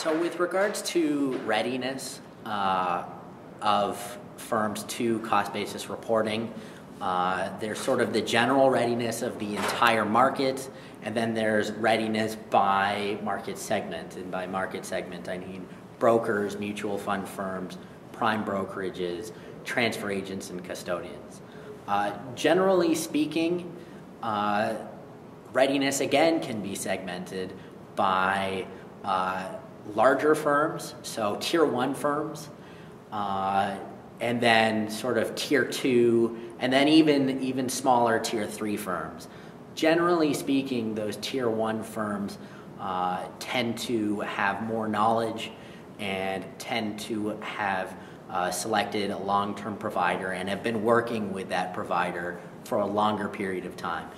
So with regards to readiness of firms to cost basis reporting, there's sort of the general readiness of the entire market, and then there's readiness by market segment. And by market segment, I mean brokers, mutual fund firms, prime brokerages, transfer agents, and custodians. Generally speaking, readiness again can be segmented by larger firms, so tier 1 firms, and then sort of tier 2, and then even smaller tier 3 firms. Generally speaking, those tier 1 firms tend to have more knowledge and tend to have selected a long-term provider and have been working with that provider for a longer period of time.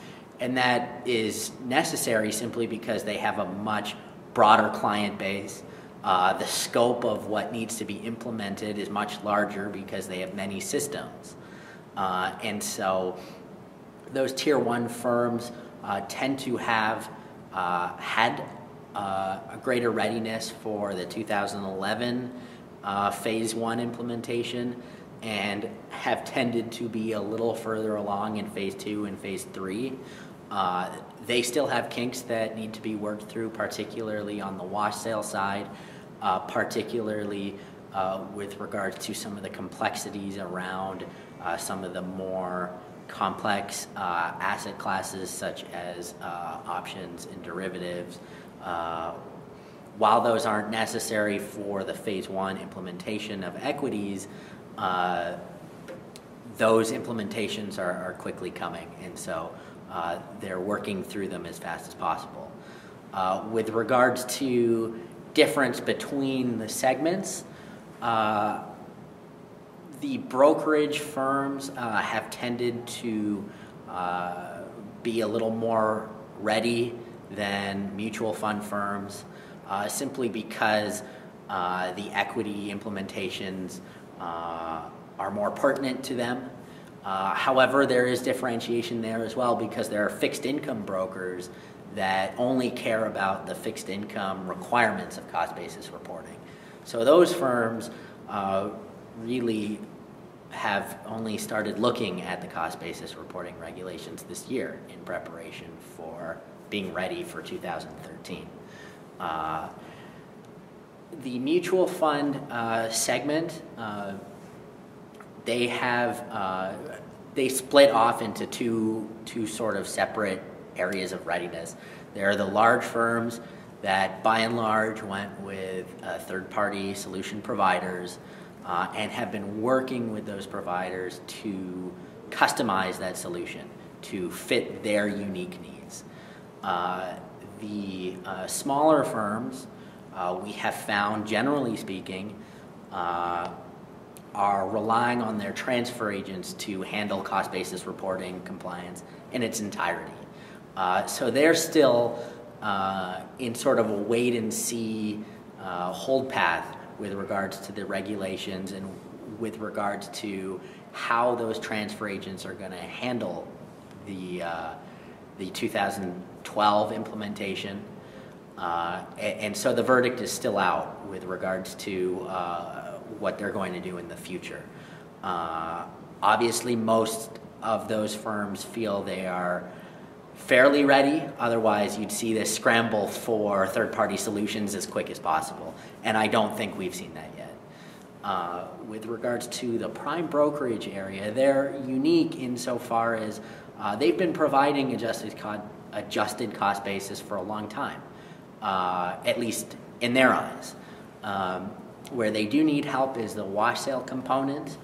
And that is necessary simply because they have a much broader client base. The scope of what needs to be implemented is much larger because they have many systems. And so those tier 1 firms tend to have had a greater readiness for the 2011 phase 1 implementation and have tended to be a little further along in phase 2 and phase 3. They still have kinks that need to be worked through, particularly on the wash sale side, particularly with regards to some of the complexities around some of the more complex asset classes such as options and derivatives. While those aren't necessary for the phase 1 implementation of equities, those implementations are quickly coming, and so they're working through them as fast as possible. With regards to difference between the segments, the brokerage firms have tended to be a little more ready than mutual fund firms, simply because the equity implementations are more pertinent to them. However, there is differentiation there as well because there are fixed income brokers that only care about the fixed income requirements of cost basis reporting. So those firms really have only started looking at the cost basis reporting regulations this year in preparation for being ready for 2013. The mutual fund segment, they split off into two sort of separate areas of readiness. There are the large firms that by and large went with third-party solution providers and have been working with those providers to customize that solution to fit their unique needs. The smaller firms, we have found, generally speaking, are relying on their transfer agents to handle cost basis reporting compliance in its entirety. So they're still in sort of a wait and see hold path with regards to the regulations and with regards to how those transfer agents are going to handle the 2012 implementation. And so the verdict is still out with regards to what they're going to do in the future. Obviously, most of those firms feel they are fairly ready. Otherwise, you'd see this scramble for third-party solutions as quick as possible. And I don't think we've seen that yet. With regards to the prime brokerage area, they're unique insofar as they've been providing adjusted cost basis for a long time, at least in their eyes. Where they do need help is the wash sale component,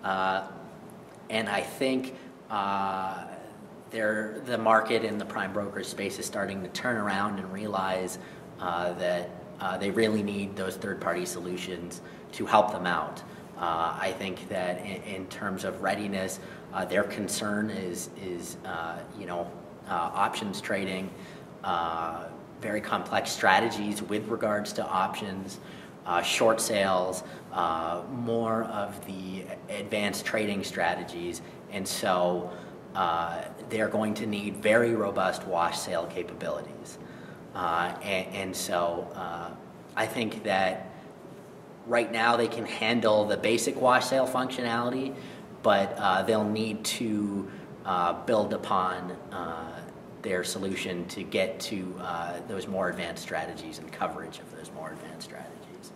and I think the market in the prime brokerage space is starting to turn around and realize that they really need those third-party solutions to help them out. I think that in terms of readiness, their concern is options trading, very complex strategies with regards to options, short sales, more of the advanced trading strategies, and so they're going to need very robust wash sale capabilities. And so I think that right now they can handle the basic wash sale functionality, but they'll need to build upon their solution to get to those more advanced strategies and coverage of those more advanced strategies.